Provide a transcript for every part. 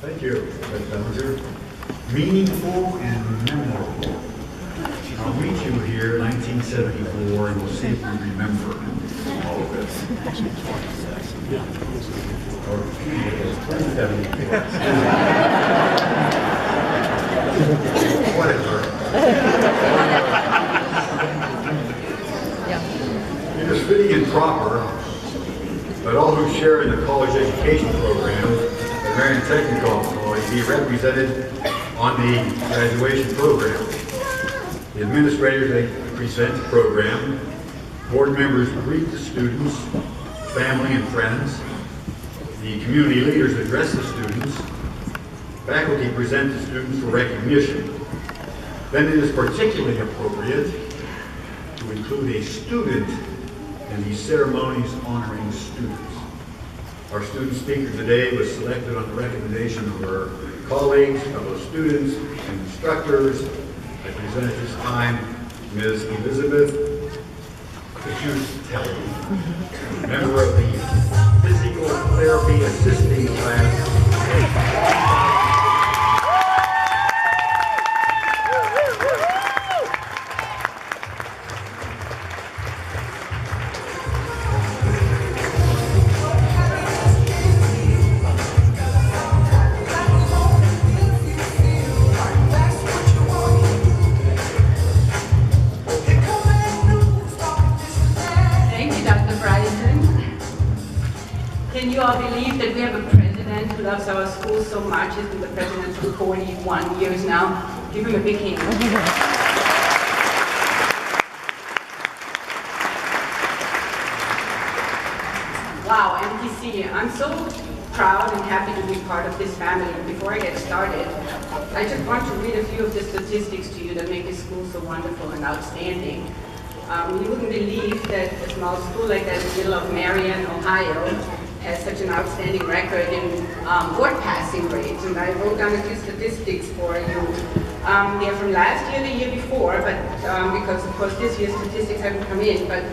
Thank you, Mr. Bellinger. Meaningful and memorable. I'll meet you here in 1974 and we'll see if we remember all of this. Or 2074. Whatever. It is fitting and proper that all who share in the college education program at Marion Technical College be represented on the graduation program. The administrators, they present the program. Board members greet the students, family and friends. The community leaders address the students. Faculty present the students for recognition. Then it is particularly appropriate to include a student in these ceremonies honoring students. Our student speaker today was selected on the recommendation of our colleagues, fellow students, and instructors. I present at this time Ms. Elisabeth Pizutelli, member of the Physical Therapy Assisting Class. Can you all believe that we have a president who loves our school so much? He's been the president for 41 years now. Give him a big hand. Wow, MTC. I'm so proud and happy to be part of this family. Before I get started, I just want to read a few of the statistics to you that make this school so wonderful and outstanding. You wouldn't believe that a small school like that in the middle of Marion, Ohio, has such an outstanding record in board passing rates. And I wrote down a few statistics for you. They're from last year, the year before, but because of course this year's statistics haven't come in. But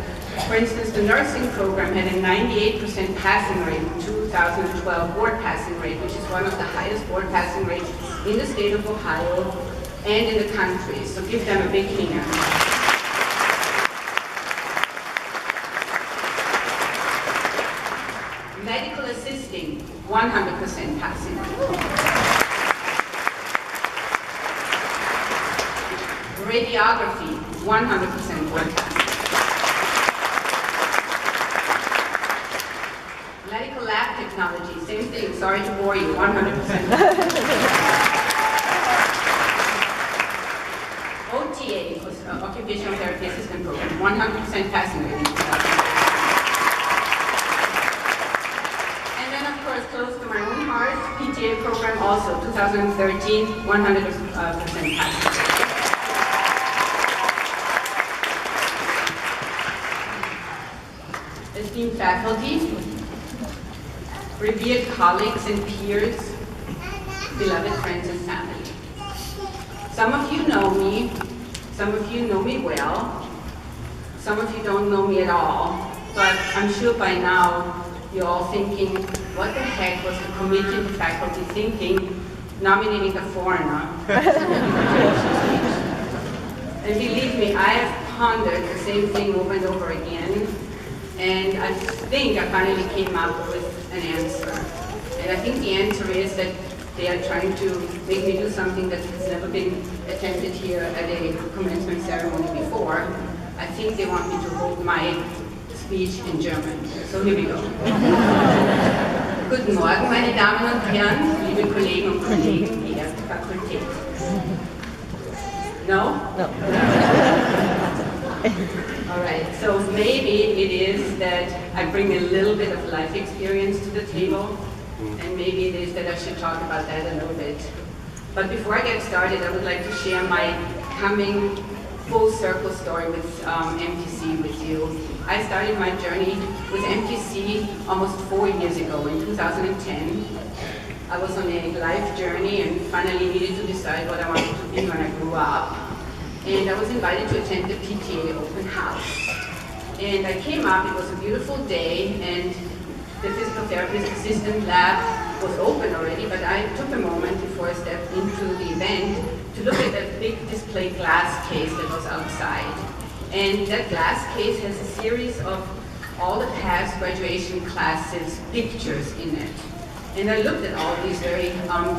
for instance, the nursing program had a 98% passing rate in 2012 board passing rate, which is one of the highest board passing rates in the state of Ohio and in the country. So give them a big hand. Medical assisting, 100% passing rate. Radiography, 100% board passing. Medical lab technology, same thing, sorry to bore you, 100%. OTA, Occupational Therapy Assistant Program, 100% passing rate. Close to my own heart, PTA program also, 2013, 100% passing. Esteemed faculty, revered colleagues and peers, beloved friends and family. Some of you know me, some of you know me well, some of you don't know me at all, but I'm sure by now you're all thinking, what the heck was the committee and the faculty thinking, nominating a foreigner? And believe me, I have pondered the same thing over and over again, and I think I finally came up with an answer. And I think the answer is that they are trying to make me do something that has never been attempted here at a commencement ceremony before. I think they want me to hold my speech in German. So here we go. Guten Morgen, meine Damen und Herren, liebe Kollegen und Kollegen, die erste Fakultät. No? No. All right, so maybe it is that I bring a little bit of life experience to the table, and maybe it is that I should talk about that a little bit. But before I get started, I would like to share my coming full circle story with MTC with you. I started my journey with MTC almost 4 years ago in 2010. I was on a life journey and finally needed to decide what I wanted to be when I grew up. And I was invited to attend the PTA open house. And I came up, it was a beautiful day, and the physical therapist assistant lab was open already, but I I took a moment before I stepped into the event to look at that big display glass case that was outside. And that glass case has a series of all the past graduation classes' pictures in it. And I looked at all these very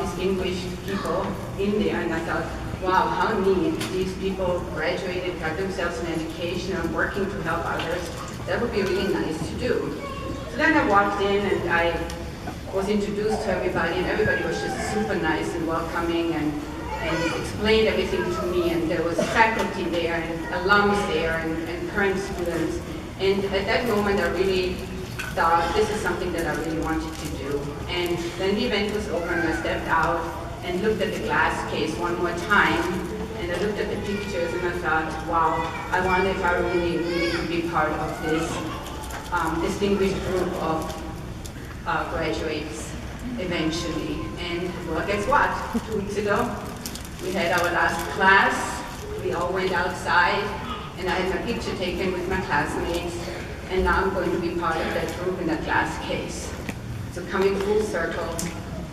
distinguished people in there, and I thought, wow, how neat. These people graduated, got themselves an education, are working to help others. That would be really nice to do. So then I walked in and I was introduced to everybody, and everybody was just super nice and welcoming and explained everything to me, and there was faculty there and alums there and current students. And at that moment I really thought this is something that I really wanted to do. And then the event was over and I stepped out and looked at the glass case one more time, and I looked at the pictures and I thought, wow, I wonder if I really could be part of this distinguished group of graduates eventually. And well, guess what? 2 weeks ago, we had our last class. We all went outside, and I had my picture taken with my classmates, and now I'm going to be part of that group in that glass case. So coming full circle.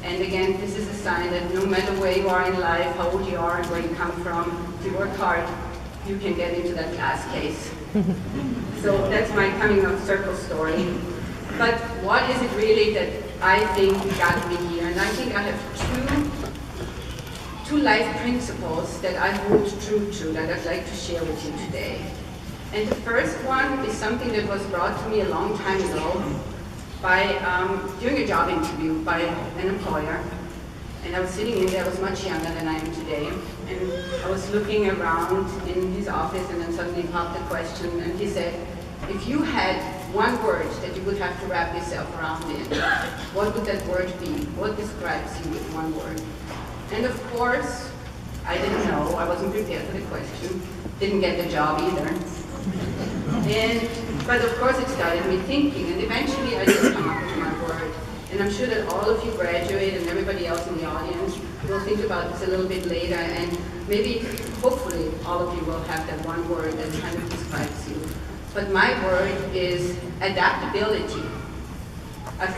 And again, this is a sign that no matter where you are in life, how old you are, and where you come from, if you work hard, you can get into that glass case. So that's my coming of circle story. But what is it really that I think got me here? And I think I have two life principles that I hold true to that I'd like to share with you today. And the first one is something that was brought to me a long time ago by doing a job interview by an employer. And I was sitting in there, I was much younger than I am today, and I was looking around in his office, and then suddenly popped a question, and he said, if you had one word that you would have to wrap yourself around in, what would that word be? What describes you with one word? And of course, I didn't know, I wasn't prepared for the question, didn't get the job either. But of course it started me thinking, and eventually I did come up with my word. And I'm sure that all of you graduate and everybody else in the audience will think about this a little bit later, and maybe, hopefully, all of you will have that one word that kind of describes you. But my word is adaptability. I've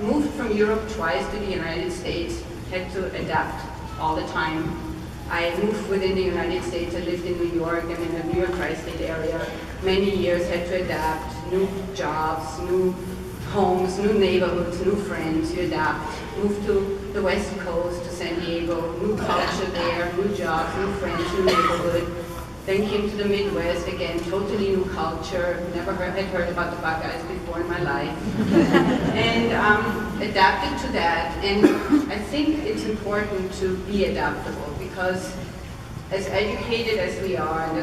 moved from Europe twice to the United States, had to adapt all the time. I moved within the United States. I lived in New York and in the New York tri-state area. Many years, had to adapt, new jobs, new homes, new neighborhoods, new friends, you adapt. Moved to the West Coast, to San Diego, new culture there, new jobs, new friends, new neighborhood. Then came to the Midwest, again, totally new culture. Never had heard about the Buckeyes before in my life. And adapted to that. And I think it's important to be adaptable, because as educated as we are, and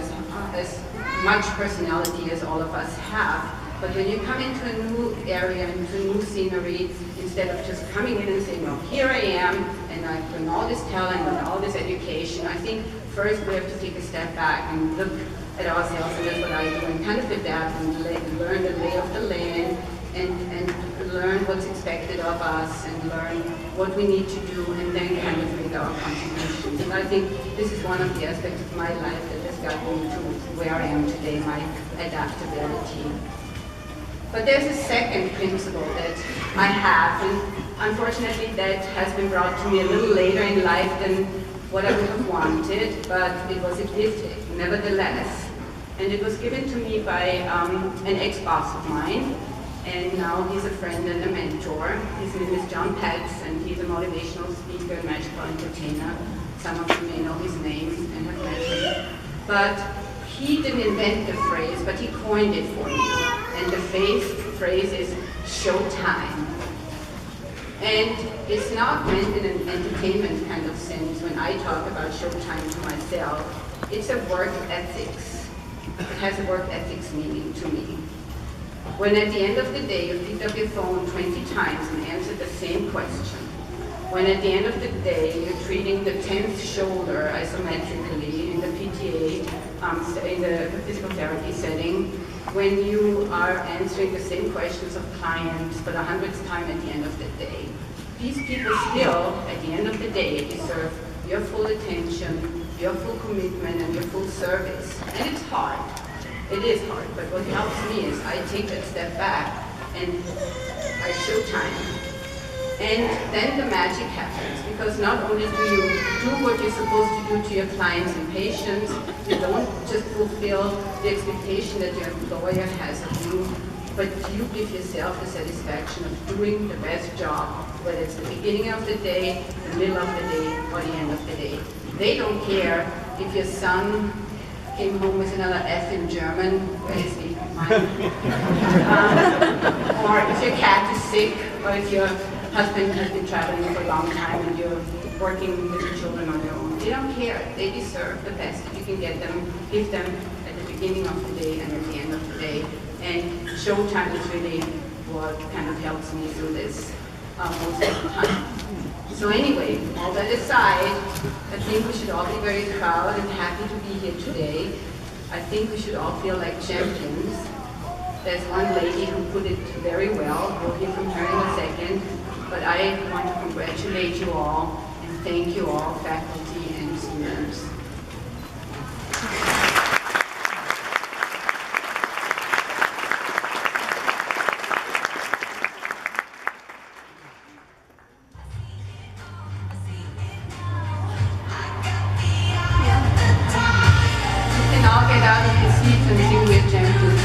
as much personality as all of us have, but when you come into a new area, into a new scenery, instead of just coming in and saying, well, here I am, and I bring all this talent and all this education, I think first we have to take a step back and look at ourselves, and that's what I do, and kind of adapt and learn the lay of the land, and learn what's expected of us, and learn what we need to do, and then kind of make our contributions. And I think this is one of the aspects of my life that has gotten me to where I am today, my adaptability. But there's a second principle that I have, and unfortunately that has been brought to me a little later in life than what I would have wanted, but it was a gift nevertheless. And it was given to me by an ex-boss of mine, and now he's a friend and a mentor. His name is John Petz, and he's a motivational speaker and magical entertainer. Some of you may know his name and have met him. But he didn't invent the phrase, but he coined it for me. And the phrase is showtime. And it's not meant in an entertainment kind of sense when I talk about showtime to myself. It's a work ethics. It has a work ethics meaning to me. When at the end of the day you picked up your phone 20 times and answered the same question, when at the end of the day you're treating the 10th shoulder isometrically in the PTA, in the physical therapy setting, when you are answering the same questions of clients for the 100th time at the end of the day, these people still, at the end of the day, deserve your full attention, your full commitment, and your full service. And it's hard. It is hard, but what helps me is I take that step back and I show time. And then the magic happens, because not only do you do what you're supposed to do to your clients and patients, you don't just fulfill the expectation that your employer has of you, but you give yourself the satisfaction of doing the best job, whether it's the beginning of the day, the middle of the day, or the end of the day. They don't care if your son came home with another F in German, where is he? Mine. Or if your cat is sick, or if your husband has been traveling for a long time and you're working with the children on your own. They don't care. They deserve the best that you can give them at the beginning of the day and at the end of the day. And showtime is really what kind of helps me through this most of the time. So anyway, all that aside, I think we should all be very proud and happy to be here today. I think we should all feel like champions. There's one lady who put it very well. We'll hear from her in a second. But I want to congratulate you all and thank you all, faculty and students. You can all get out of your seats and sing with champions.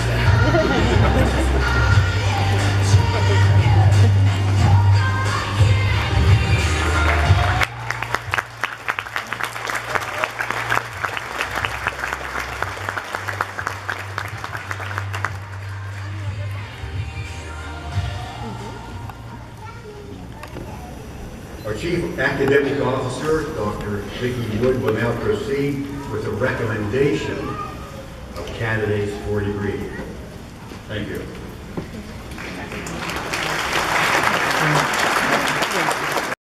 Our Chief Academic Officer, Dr. Vicki Wood, will now proceed with the recommendation of candidates for degree. Thank you.